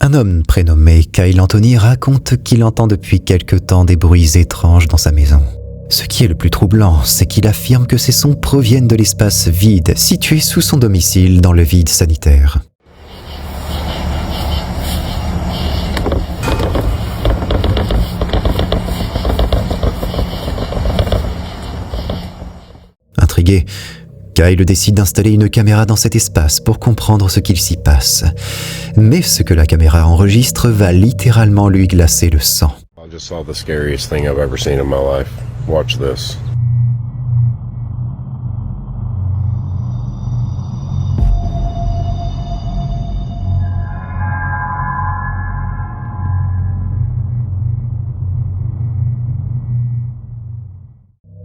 Un homme prénommé Kyle Anthony raconte qu'il entend depuis quelque temps des bruits étranges dans sa maison. Ce qui est le plus troublant, c'est qu'il affirme que ces sons proviennent de l'espace vide situé sous son domicile dans le vide sanitaire. Intrigué, Kyle décide d'installer une caméra dans cet espace pour comprendre ce qu'il s'y passe. Mais ce que la caméra enregistre va littéralement lui glacer le sang. I just saw the scariest thing I've ever seen in my life. Watch this.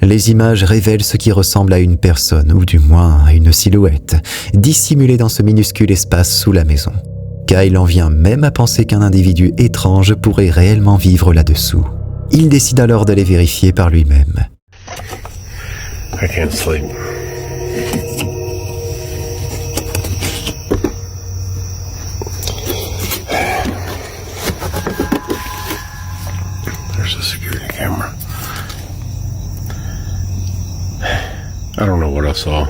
Les images révèlent ce qui ressemble à une personne, ou du moins à une silhouette, dissimulée dans ce minuscule espace sous la maison. Kyle en vient même à penser qu'un individu étrange pourrait réellement vivre là-dessous. Il décide alors d'aller vérifier par lui-même. I can't sleep. There's the security camera. I don't know what I saw.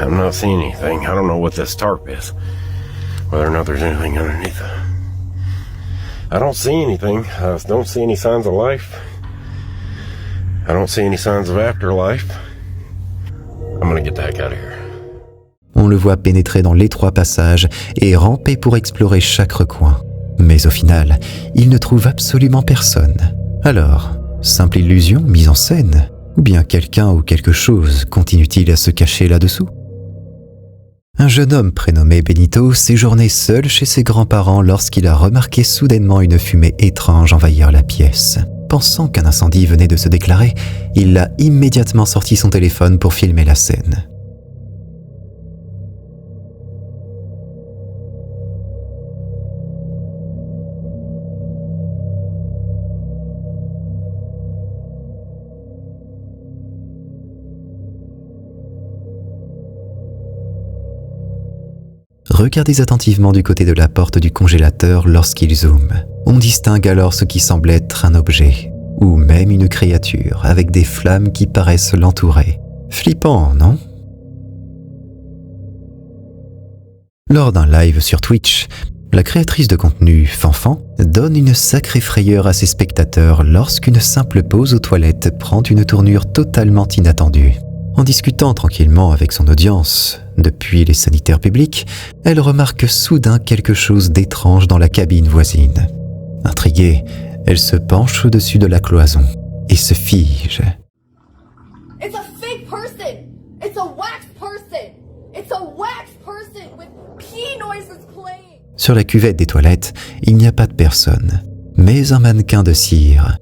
I'm not seeing anything. I don't know what this tarp is. Whether or not there's anything underneath it. I don't see anything. I don't see any signs of life. I don't see any signs of afterlife. I'm gonna get the heck out of here. On le voit pénétrer dans l'étroit passage et ramper pour explorer chaque recoin. Mais au final, il ne trouve absolument personne. Alors, simple illusion mise en scène ? Ou bien quelqu'un ou quelque chose continue-t-il à se cacher là-dessous ? Un jeune homme prénommé Benito séjournait seul chez ses grands-parents lorsqu'il a remarqué soudainement une fumée étrange envahir la pièce. Pensant qu'un incendie venait de se déclarer, il a immédiatement sorti son téléphone pour filmer la scène. Regardez attentivement du côté de la porte du congélateur lorsqu'il zoome. On distingue alors ce qui semble être un objet, ou même une créature, avec des flammes qui paraissent l'entourer. Flippant, non ? Lors d'un live sur Twitch, la créatrice de contenu, Fanfan, donne une sacrée frayeur à ses spectateurs lorsqu'une simple pause aux toilettes prend une tournure totalement inattendue. En discutant tranquillement avec son audience, depuis les sanitaires publics, elle remarque soudain quelque chose d'étrange dans la cabine voisine. Intriguée, elle se penche au-dessus de la cloison et se fige. It's a fake person! It's a wax person! It's a wax person with pee noises playing! Sur la cuvette des toilettes, il n'y a pas de personne, mais un mannequin de cire.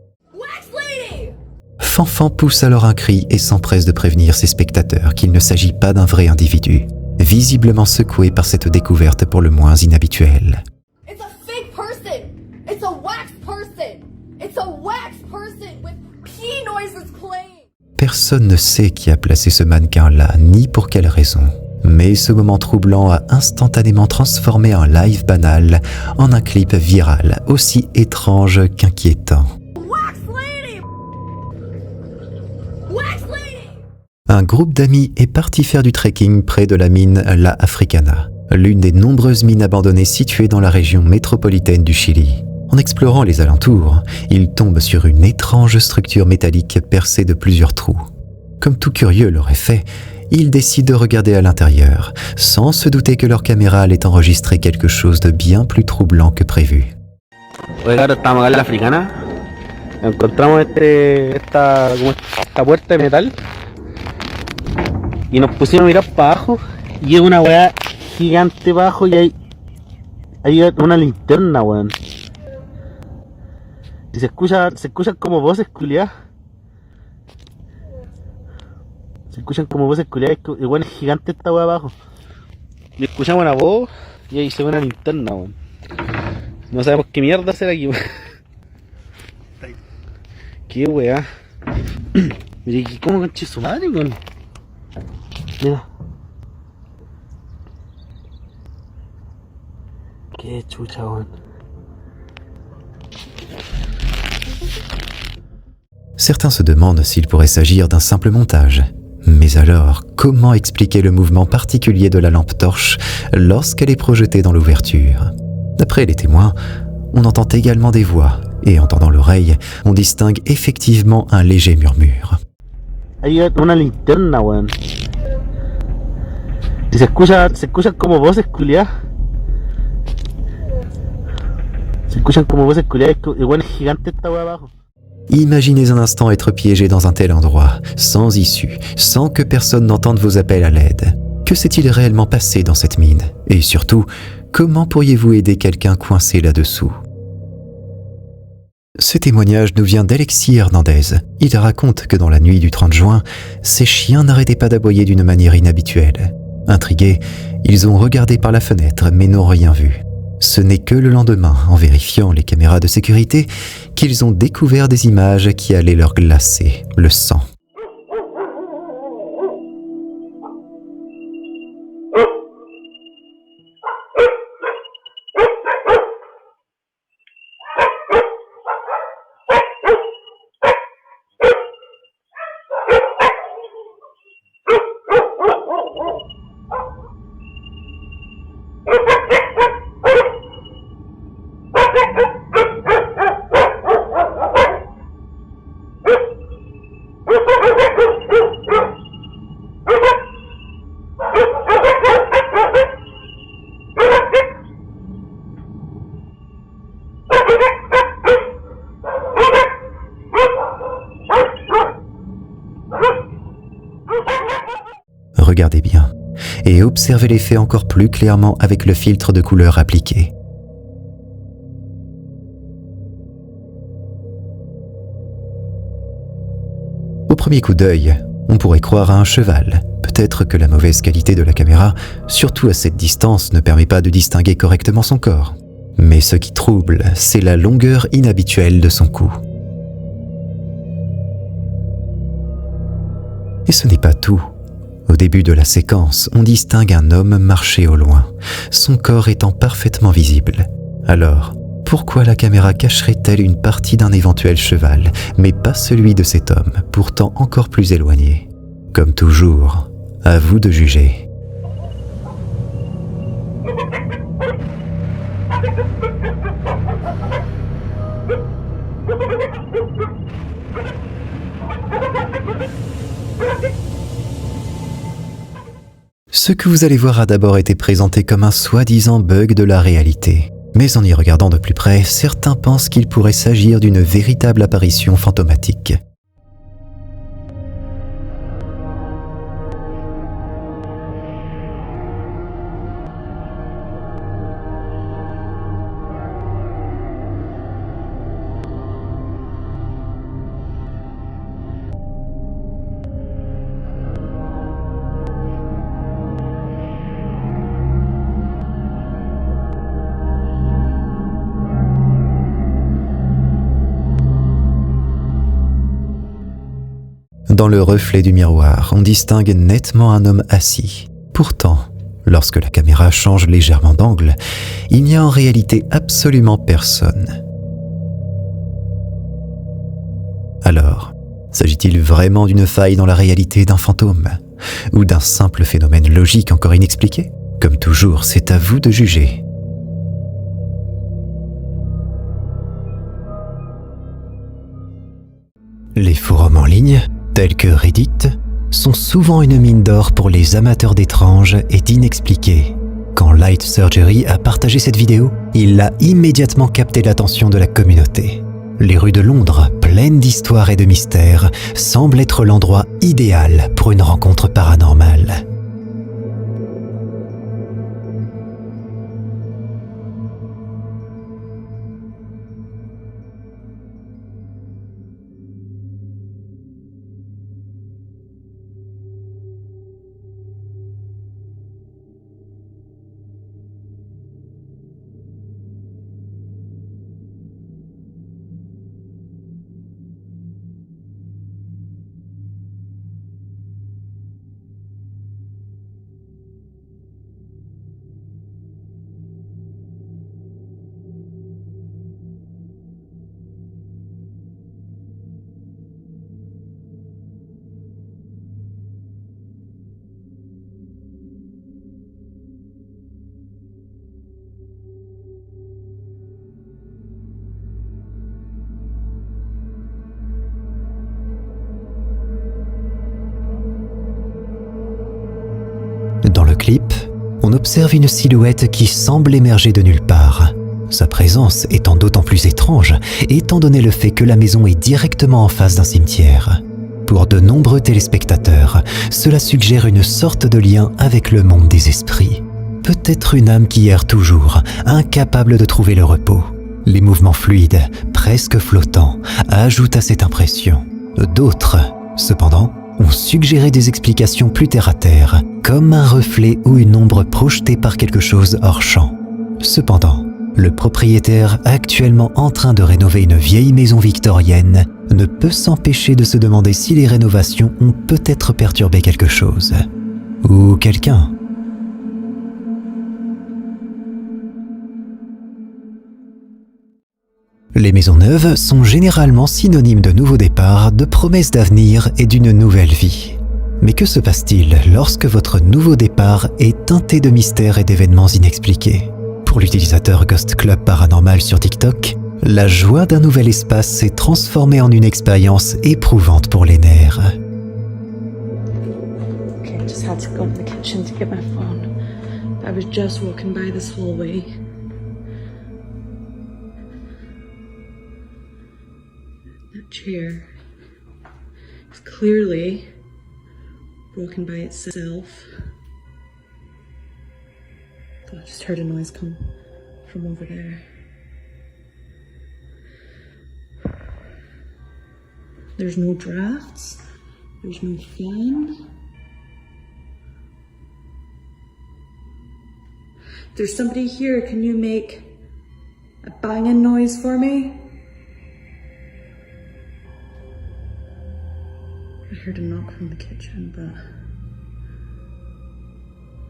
Fanfan pousse alors un cri et s'empresse de prévenir ses spectateurs qu'il ne s'agit pas d'un vrai individu, visiblement secoué par cette découverte pour le moins inhabituelle. It's a fake person! It's a wax person! It's a wax person with pee noises playing! Personne ne sait qui a placé ce mannequin-là, ni pour quelle raison. Mais ce moment troublant a instantanément transformé un live banal en un clip viral, aussi étrange qu'inquiétant. Un groupe d'amis est parti faire du trekking près de la mine La Africana, l'une des nombreuses mines abandonnées situées dans la région métropolitaine du Chili. En explorant les alentours, ils tombent sur une étrange structure métallique percée de plusieurs trous. Comme tout curieux l'aurait fait, ils décident de regarder à l'intérieur, sans se douter que leur caméra allait enregistrer quelque chose de bien plus troublant que prévu. Claro, estamos acá en la Africana. Encontramos esta puerta de metal. Y nos pusimos a mirar para abajo. Y es una weá gigante para abajo. Y hay una linterna, weón. Y se escuchan como voces culiadas. Se escuchan como voces culiadas. Y weón, es gigante esta weá abajo. Y escuchamos una voz. Y ahí se ve una linterna, weón. No sabemos qué mierda hacer aquí, weón. Qué weá. Mire, ¿cómo conche su madre, weón? Mira. Qué chucha, weón. Certains se demandent s'il pourrait s'agir d'un simple montage. Mais alors, comment expliquer le mouvement particulier de la lampe torche lorsqu'elle est projetée dans l'ouverture? D'après les témoins, on entend également des voix, et en tendant l'oreille, on distingue effectivement un léger murmure. Hay una linterna, weón. Y se escuchan como voces culiadas. Se escuchan como voces culiadas. Y weón, es gigante esta weá abajo. Imaginez un instant être piégé dans un tel endroit, sans issue, sans que personne n'entende vos appels à l'aide. Que s'est-il réellement passé dans cette mine? Et surtout, comment pourriez-vous aider quelqu'un coincé là-dessous? Ce témoignage nous vient d'Alexis Hernandez. Il raconte que dans la nuit du 30 juin, ses chiens n'arrêtaient pas d'aboyer d'une manière inhabituelle. Intrigués, ils ont regardé par la fenêtre mais n'ont rien vu. Ce n'est que le lendemain, en vérifiant les caméras de sécurité, qu'ils ont découvert des images qui allaient leur glacer le sang. Regardez bien et observez l'effet encore plus clairement avec le filtre de couleur appliqué. Au premier coup d'œil, on pourrait croire à un cheval. Peut-être que la mauvaise qualité de la caméra, surtout à cette distance, ne permet pas de distinguer correctement son corps. Mais ce qui trouble, c'est la longueur inhabituelle de son cou. Et ce n'est pas tout. Au début de la séquence, on distingue un homme marcher au loin, son corps étant parfaitement visible. Alors, pourquoi la caméra cacherait-elle une partie d'un éventuel cheval, mais pas celui de cet homme, pourtant encore plus éloigné? Comme toujours, à vous de juger. Ce que vous allez voir a d'abord été présenté comme un soi-disant bug de la réalité. Mais en y regardant de plus près, certains pensent qu'il pourrait s'agir d'une véritable apparition fantomatique. Dans le reflet du miroir, on distingue nettement un homme assis. Pourtant, lorsque la caméra change légèrement d'angle, il n'y a en réalité absolument personne. Alors, s'agit-il vraiment d'une faille dans la réalité d'un fantôme? Ou d'un simple phénomène logique encore inexpliqué? Comme toujours, c'est à vous de juger. Les forums en ligne, tels que Reddit, sont souvent une mine d'or pour les amateurs d'étranges et d'inexpliqués. Quand Light Surgery a partagé cette vidéo, il a immédiatement capté l'attention de la communauté. Les rues de Londres, pleines d'histoires et de mystères, semblent être l'endroit idéal pour une rencontre paranormale. clip, on observe une silhouette qui semble émerger de nulle part. Sa présence étant d'autant plus étrange, étant donné le fait que la maison est directement en face d'un cimetière. Pour de nombreux téléspectateurs, cela suggère une sorte de lien avec le monde des esprits. Peut-être une âme qui erre toujours, incapable de trouver le repos. Les mouvements fluides, presque flottants, ajoutent à cette impression. D'autres, cependant, ont suggéré des explications plus terre-à-terre, comme un reflet ou une ombre projetée par quelque chose hors champ. Cependant, le propriétaire, actuellement en train de rénover une vieille maison victorienne, ne peut s'empêcher de se demander si les rénovations ont peut-être perturbé quelque chose. Ou quelqu'un. Les maisons neuves sont généralement synonymes de nouveaux départs, de promesses d'avenir et d'une nouvelle vie. Mais que se passe-t-il lorsque votre nouveau départ est teinté de mystères et d'événements inexpliqués? Pour l'utilisateur Ghost Club Paranormal sur TikTok, la joie d'un nouvel espace s'est transformée en une expérience éprouvante pour les nerfs. Okay, I just had to go to the kitchen to get my phone. I was just walking by this hallway. That chair is clearly broken by itself. I just heard a noise come from over there. There's no drafts. There's no fan. There's somebody here. Can you make a banging noise for me? I heard a knock from the kitchen, but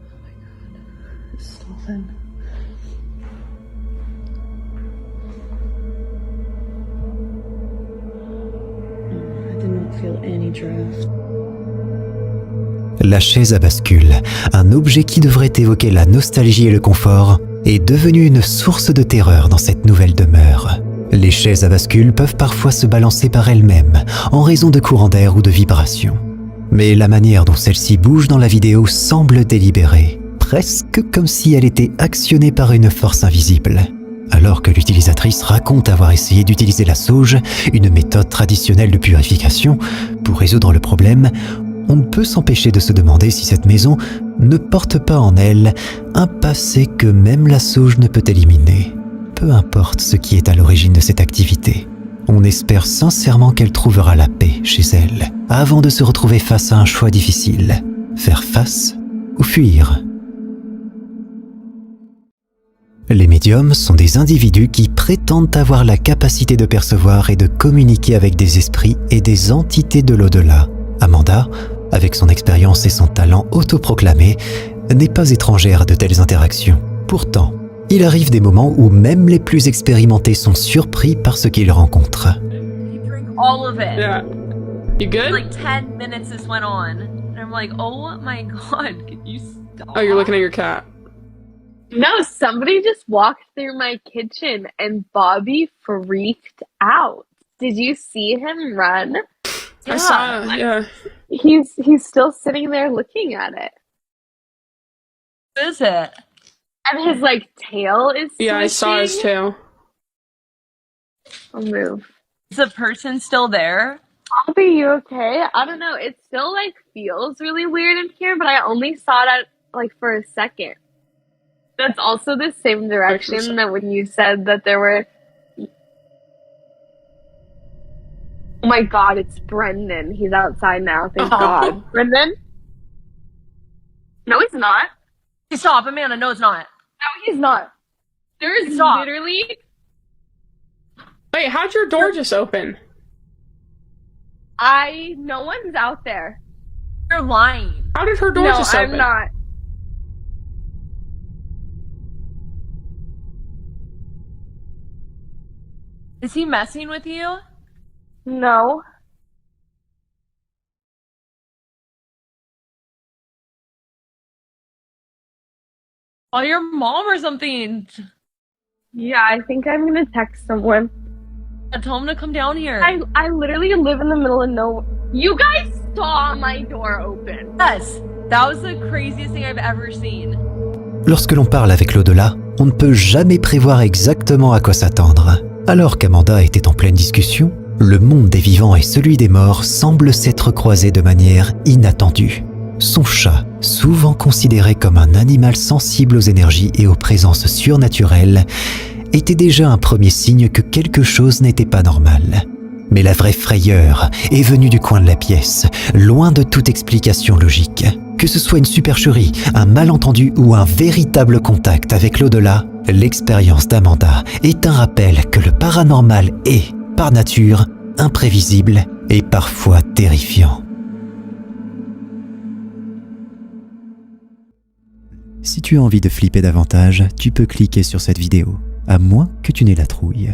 oh my god, it's nothing. No, I did not feel any draft. La chaise à bascule, un objet qui devrait évoquer la nostalgie et le confort, est devenu une source de terreur dans cette nouvelle demeure. Les chaises à bascule peuvent parfois se balancer par elles-mêmes, en raison de courants d'air ou de vibrations. Mais la manière dont celle-ci bouge dans la vidéo semble délibérée, presque comme si elle était actionnée par une force invisible. Alors que l'utilisatrice raconte avoir essayé d'utiliser la sauge, une méthode traditionnelle de purification, pour résoudre le problème, on ne peut s'empêcher de se demander si cette maison ne porte pas en elle un passé que même la sauge ne peut éliminer. Peu importe ce qui est à l'origine de cette activité, on espère sincèrement qu'elle trouvera la paix chez elle, avant de se retrouver face à un choix difficile, faire face ou fuir. Les médiums sont des individus qui prétendent avoir la capacité de percevoir et de communiquer avec des esprits et des entités de l'au-delà. Amanda, avec son expérience et son talent autoproclamé, n'est pas étrangère à de telles interactions. Pourtant, il arrive des moments où même les plus expérimentés sont surpris par ce qu'ils rencontrent. You drink all of it. Yeah. You good? Like 10 minutes this went on. And I'm like, oh my god, can you stop? Oh, you're looking at your cat. No, somebody just walked through my kitchen and Bobby freaked out. Did you see him run? I saw. Yeah. He's still sitting there looking at it. What is it? And his like tail is Yeah, I saw his swishing. tail. I'll move. Is the person still there? Bobby, you okay? I don't know. It still like feels really weird in here, but I only saw it like for a second. That's also the same direction that when you said that there were. Oh my god, it's Brendan. He's outside now, thank God. Brendan? No, he's not. Stop, Amanda. No, it's not. No, he's not. There's Stop. literally. Wait, how'd your door just open? No one's out there. You're lying. How did her door No, just open? I'm not. Is he messing with you? No. Call your mom or something. Yeah, I think I'm gonna text someone. Tell him to come down here. I literally live in the middle of nowhere. You guys saw my door open. Yes. That was the craziest thing I've ever seen. Lorsque l'on parle avec l'au-delà, on ne peut jamais prévoir exactement à quoi s'attendre. Alors qu'Amanda était en pleine discussion, le monde des vivants et celui des morts semblent s'être croisés de manière inattendue. Son chat, souvent considéré comme un animal sensible aux énergies et aux présences surnaturelles, était déjà un premier signe que quelque chose n'était pas normal. Mais la vraie frayeur est venue du coin de la pièce, loin de toute explication logique. Que ce soit une supercherie, un malentendu ou un véritable contact avec l'au-delà, l'expérience d'Amanda est un rappel que le paranormal est, par nature, imprévisible et parfois terrifiant. Si tu as envie de flipper davantage, tu peux cliquer sur cette vidéo, à moins que tu n'aies la trouille.